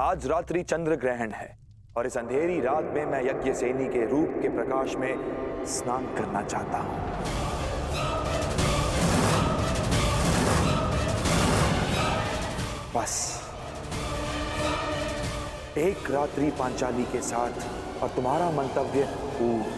आज रात्रि चंद्र ग्रहण है और इस अंधेरी रात में मैं यज्ञ सेनी के रूप के प्रकाश में स्नान करना चाहता हूं। बस एक रात्रि पांचाली के साथ और तुम्हारा मंतव्य पूर्ण।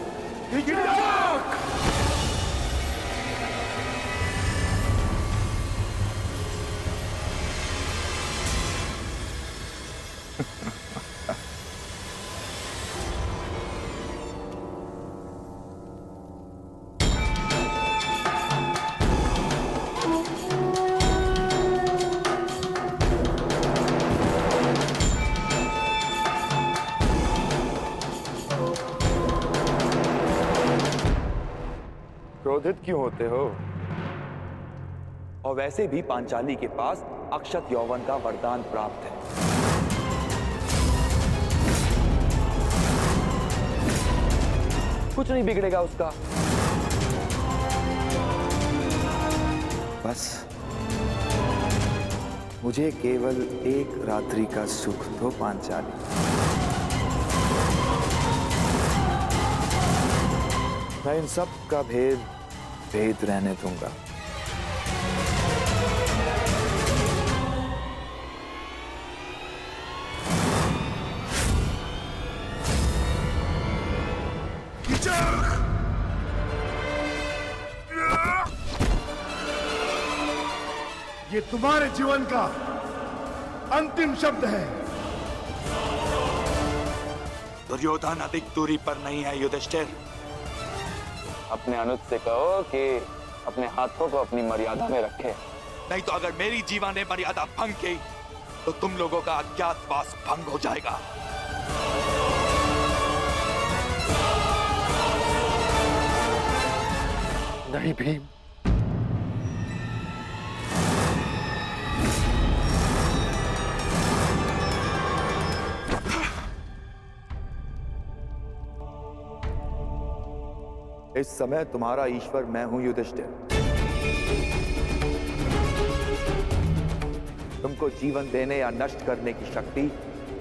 क्रोधित क्यों होते हो? और वैसे भी पांचाली के पास अक्षत यौवन का वरदान प्राप्त है। कुछ नहीं बिगड़ेगा उसका। बस मुझे केवल एक रात्रि का सुख दो पांचाली। मैं इन सब का भेद रहने दूंगा। ये तुम्हारे जीवन का अंतिम शब्द है। दुर्योधन अधिक दूरी पर नहीं है युधिष्ठिर। अपने अनुज से कहो कि अपने हाथों को अपनी मर्यादा में रखे। नहीं तो अगर मेरी जीवा ने मर्यादा भंग की तो तुम लोगों का अज्ञातवास भंग हो जाएगा। नहीं भीम, इस समय तुम्हारा ईश्वर मैं हूं युधिष्ठिर। तुमको जीवन देने या नष्ट करने की शक्ति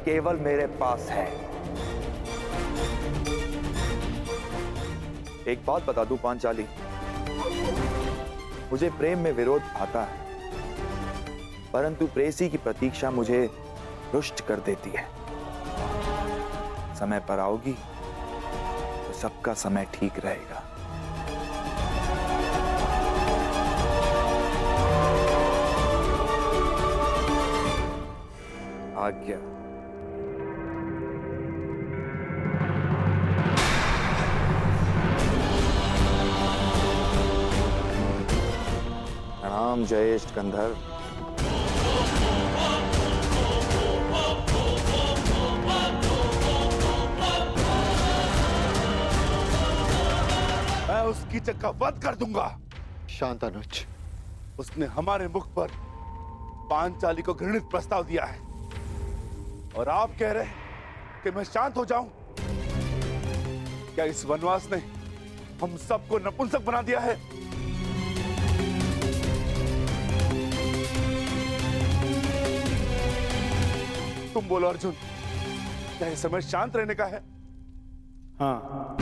केवल मेरे पास है। एक बात बता दूं पांचाली, मुझे प्रेम में विरोध आता है, परंतु प्रेयसी की प्रतीक्षा मुझे रुष्ट कर देती है। समय पर आओगी तो सबका समय ठीक रहेगा। आज्ञा। प्रणाम जयेष्ठ गंधर्व। मैं उस कीचक का वध कर दूंगा। शांत अनुज। उसने हमारे मुख पर पांचाली को घृणित प्रस्ताव दिया है और आप कह रहे हैं कि मैं शांत हो जाऊं? क्या इस वनवास ने हम सबको नपुंसक बना दिया है? तुम बोलो अर्जुन, क्या इस समय शांत रहने का है? हाँ,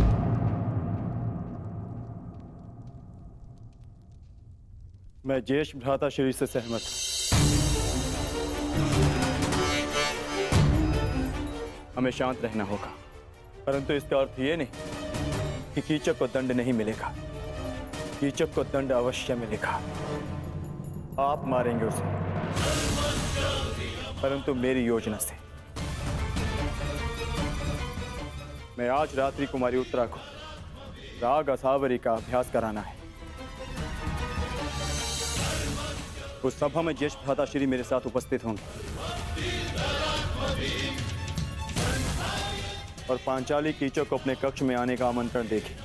मैं ज्येष्ठ भ्राता श्री से सहमत हूं। हमें शांत रहना होगा, परंतु इसका अर्थ यह नहीं कि कीचक को दंड नहीं मिलेगा। कीचक को दंड अवश्य मिलेगा। आप मारेंगे उसे, परंतु मेरी योजना से। मैं आज रात्रि कुमारी उत्तरा को राग असावरी का अभ्यास कराना है। उस सभा में ज्येष्ठ भ्राता श्री मेरे साथ उपस्थित होंगे और पांचाली कीचक को अपने कक्ष में आने का आमंत्रण देगी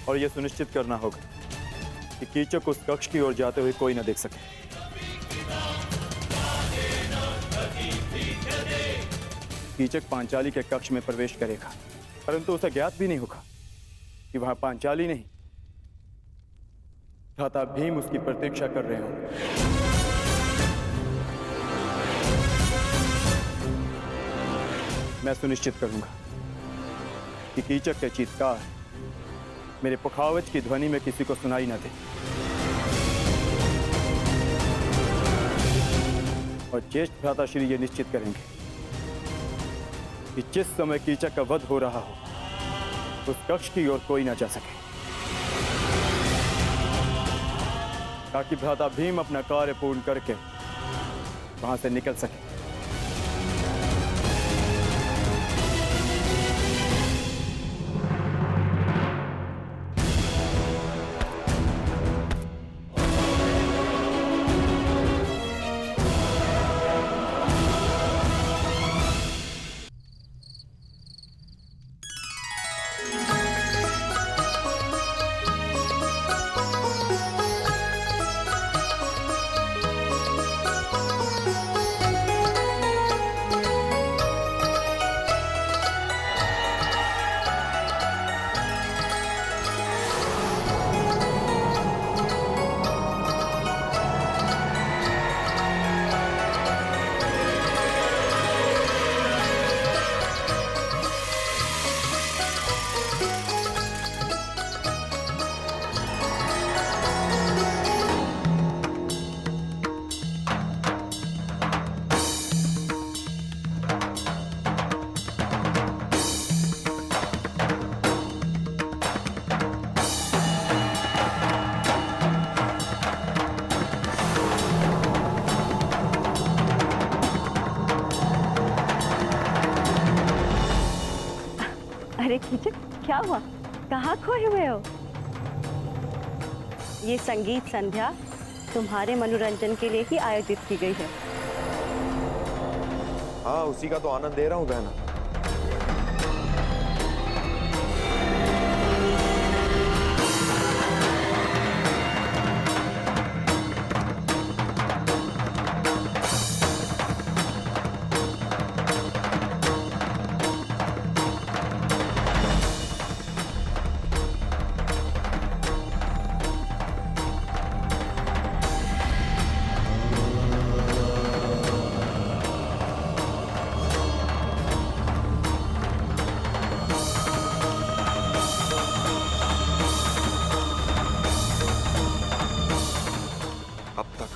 और यह सुनिश्चित करना होगा कि कीचक उस कक्ष की ओर जाते हुए कोई न देख सके। कीचक पांचाली के कक्ष में प्रवेश करेगा, परंतु उसे ज्ञात भी नहीं होगा कि वहां पांचाली नहीं, भ्राता भीम उसकी प्रतीक्षा कर रहे होंगे। मैं सुनिश्चित करूंगा कि कीचक के चीत्कार मेरे पुखावज की ध्वनि में किसी को सुनाई न दे। और ज्येष्ठ भ्राताश्री ये निश्चित करेंगे कि जिस समय कीचक का वध हो रहा हो उस कक्ष की ओर कोई न जा सके, ताकि भ्राता भीम अपना कार्य पूर्ण करके वहां से निकल सके। अरे कीचक, क्या हुआ? कहाँ खोए हुए हो? ये संगीत संध्या तुम्हारे मनोरंजन के लिए ही आयोजित की गई है। हाँ, उसी का तो आनंद ले रहा हूँ बहना।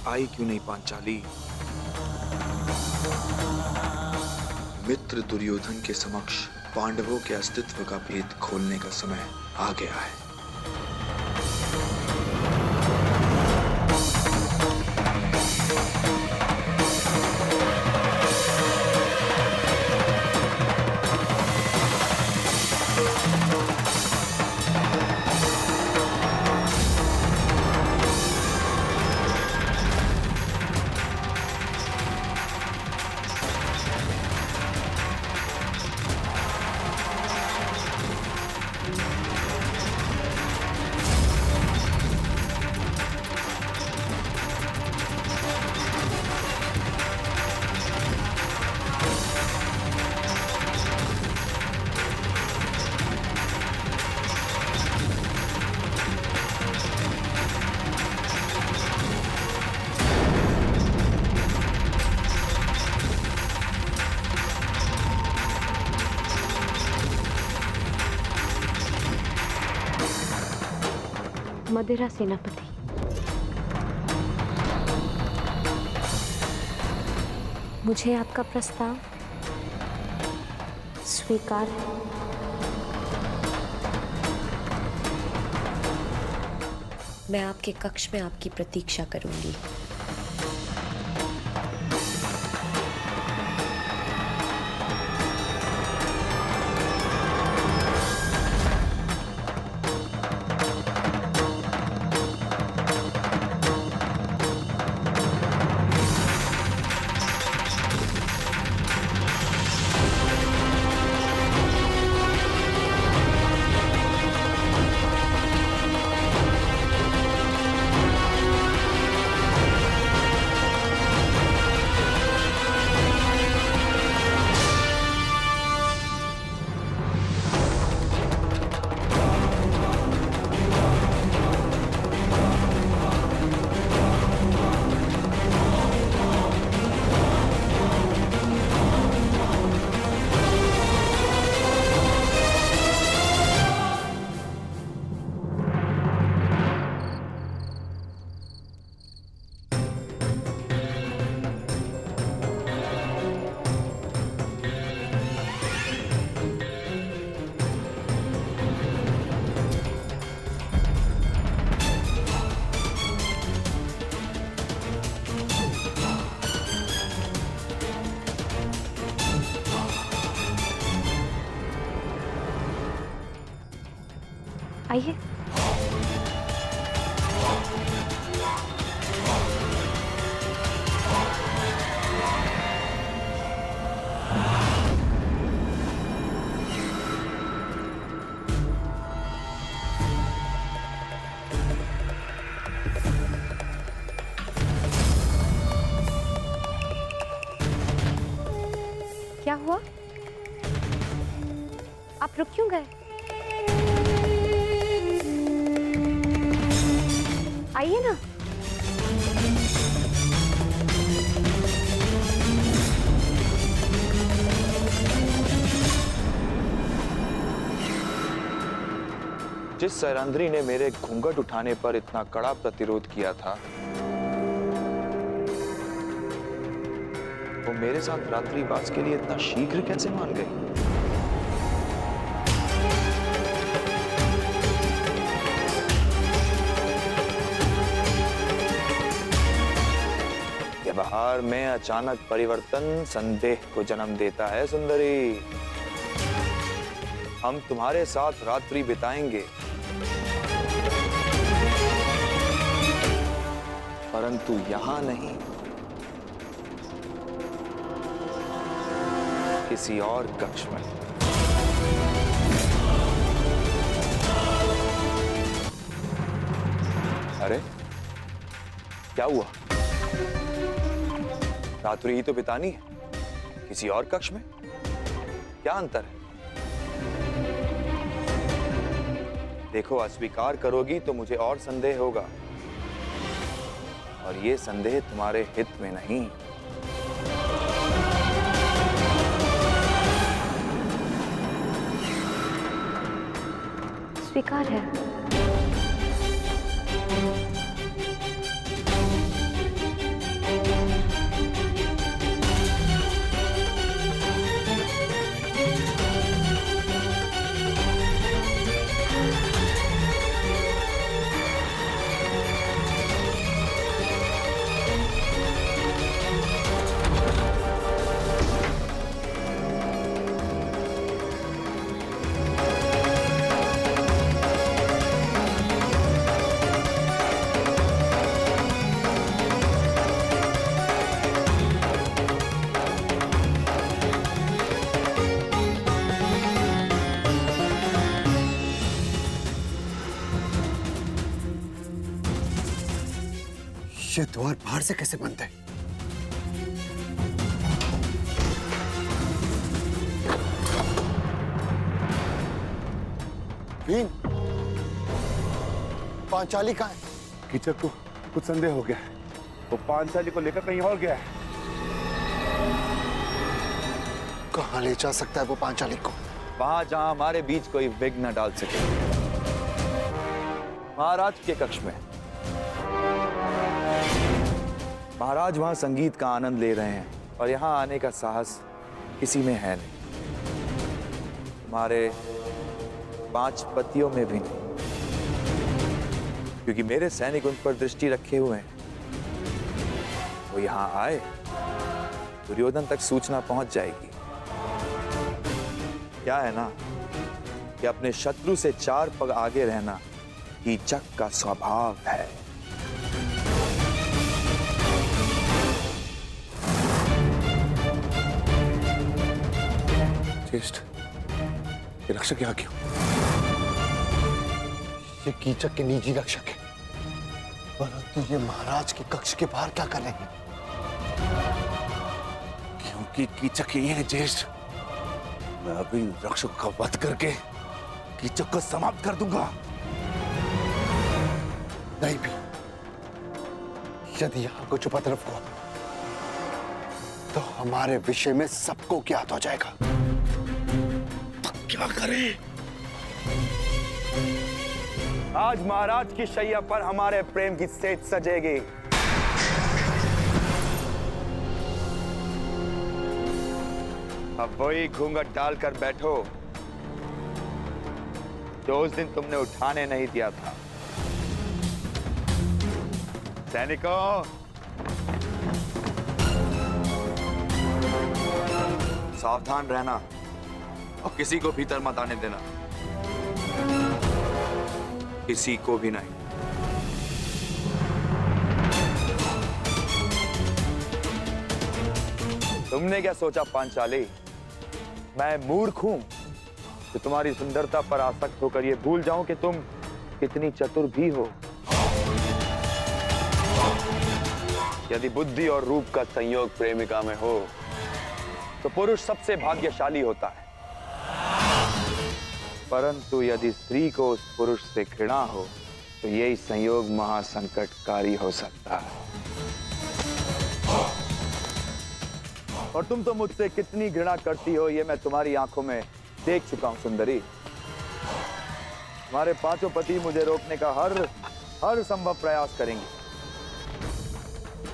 आई क्यों नहीं पांचाली? मित्र दुर्योधन के समक्ष पांडवों के अस्तित्व का भेद खोलने का समय आ गया है। मदिरा सेनापति, मुझे आपका प्रस्ताव स्वीकार है। मैं आपके कक्ष में आपकी प्रतीक्षा करूंगी। आइए। क्या हुआ? आप रुक क्यों गए? आइए ना। जिस सैरंध्री ने मेरे घूंघट उठाने पर इतना कड़ा प्रतिरोध किया था, वो मेरे साथ रात्रिवास के लिए इतना शीघ्र कैसे मान गई? व्यवहार में अचानक परिवर्तन संदेह को जन्म देता है सुंदरी। हम तुम्हारे साथ रात्रि बिताएंगे, परंतु यहां नहीं, किसी और कक्ष में। अरे क्या हुआ? रात्रि ही तो बितानी है, किसी और कक्ष में क्या अंतर है? देखो, अस्वीकार करोगी तो मुझे और संदेह होगा, और ये संदेह तुम्हारे हित में नहीं। स्वीकार है। ये द्वार बाहर से कैसे बंद है? भीम, पांचाली कहाँ है? कीचक को कुछ संदेह हो गया है, वो पांचाली को लेकर कहीं और गया है। कहाँ ले जा सकता है वो पांचाली को? वहां जहां हमारे बीच कोई विघ्न न डाल सके, महाराज के कक्ष में। महाराज वहां संगीत का आनंद ले रहे हैं और यहां आने का साहस किसी में है नहीं, तुम्हारे 5 पतियों में भी नहीं, क्योंकि मेरे सैनिक उन पर दृष्टि रखे हुए हैं। वो यहां आए, दुर्योधन तक सूचना पहुंच जाएगी। क्या है ना कि अपने शत्रु से 4 पग आगे रहना कीचक का स्वभाव है। ज्येष्ठ, ये रक्षक यहाँ क्यों? ये कीचक के निजी रक्षक है, परंतु ये महाराज के कक्ष के बाहर क्या कर रहे हैं? क्योंकि कीचक यही है ज्येष्ठ। मैं अभी रक्षक का वध करके कीचक को समाप्त कर दूंगा। नहीं भी, यदि यहाँ कुछ उपद्रव हुआ तो हमारे विषय में सबको ज्ञात हो जाएगा। क्या करें? आज महाराज की शैया पर हमारे प्रेम की सेज सजेगी। अब वही घूंघट डालकर बैठो जो उस दिन तुमने उठाने नहीं दिया था। सैनिकों, सावधान रहना और किसी को भीतर मत आने देना। किसी को भी नहीं। तुमने क्या सोचा पांचाली, मैं मूर्ख हूं कि तुम्हारी सुंदरता पर आसक्त होकर ये भूल जाऊं कि तुम कितनी चतुर भी हो। यदि बुद्धि और रूप का संयोग प्रेमिका में हो तो पुरुष सबसे भाग्यशाली होता है, परंतु यदि स्त्री को उस पुरुष से घृणा हो तो यही संयोग महासंकटकारी हो सकता है। और तुम तो मुझसे कितनी घृणा करती हो ये मैं तुम्हारी आंखों में देख चुका हूं सुंदरी। तुम्हारे पांचों पति मुझे रोकने का हर संभव प्रयास करेंगे,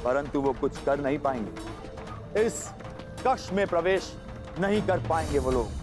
परंतु वो कुछ कर नहीं पाएंगे। इस कक्ष में प्रवेश नहीं कर पाएंगे वो लोग।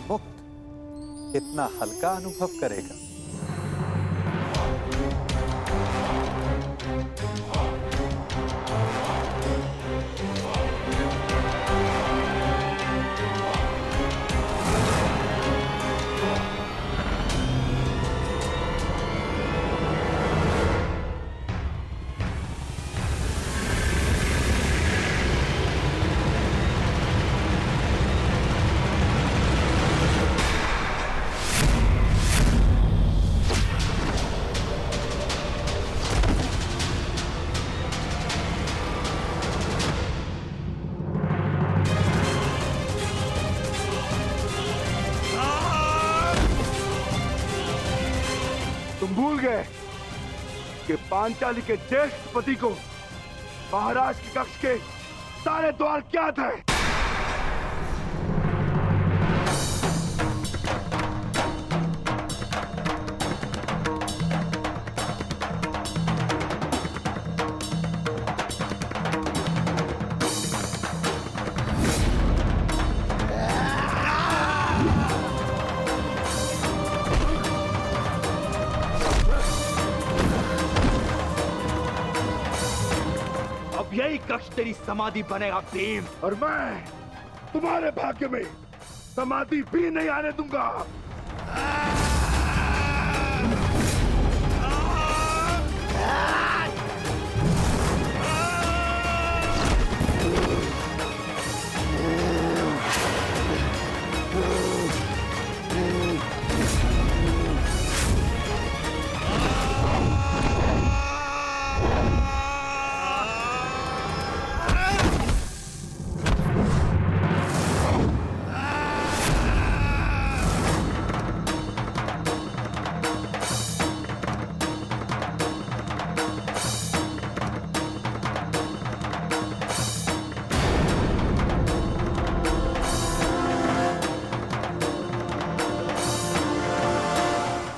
मुक्त कितना हल्का अनुभव करेगा। तुम भूल गए कि पांचाली के ज्येष्ठ पति को महाराज के कक्ष के सारे द्वार क्या थे। यही कक्ष तेरी समाधि बनेगा भीम, और मैं तुम्हारे भाग्य में समाधि भी नहीं आने दूंगा।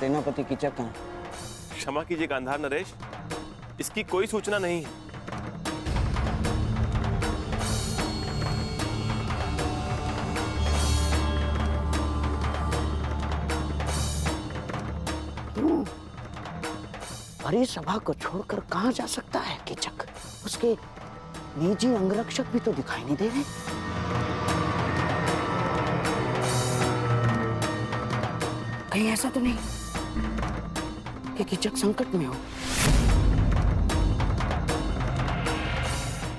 सेनापति कीचक कहाँ? क्षमा कीजिए गांधार नरेश, इसकी कोई सूचना नहीं है। भरी सभा को छोड़कर कहाँ जा सकता है कीचक? उसके निजी अंगरक्षक भी तो दिखाई नहीं दे रहे। कहीं ऐसा तो नहीं कि कीचक संकट में हो?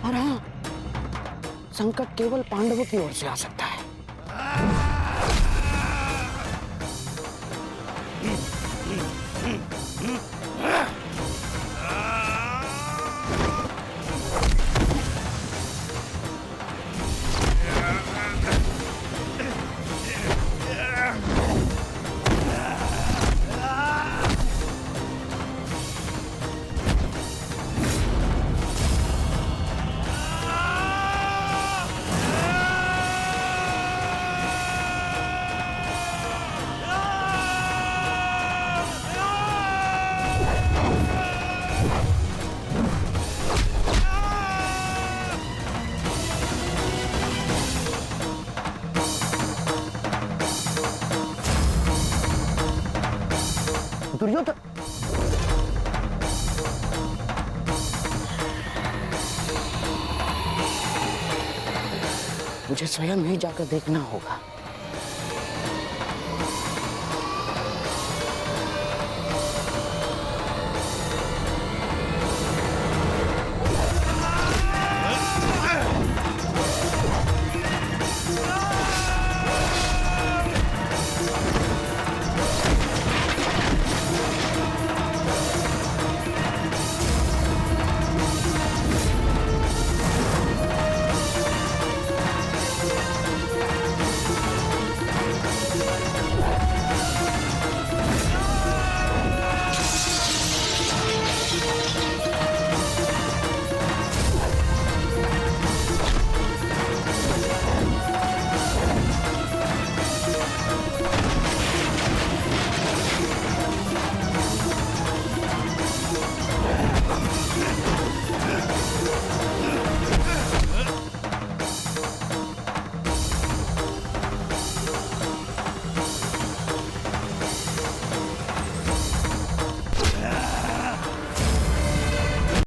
और हाँ, संकट केवल पांडवों की ओर से आ सकता है। दुर्योधन। मुझे स्वयं ही जाकर देखना होगा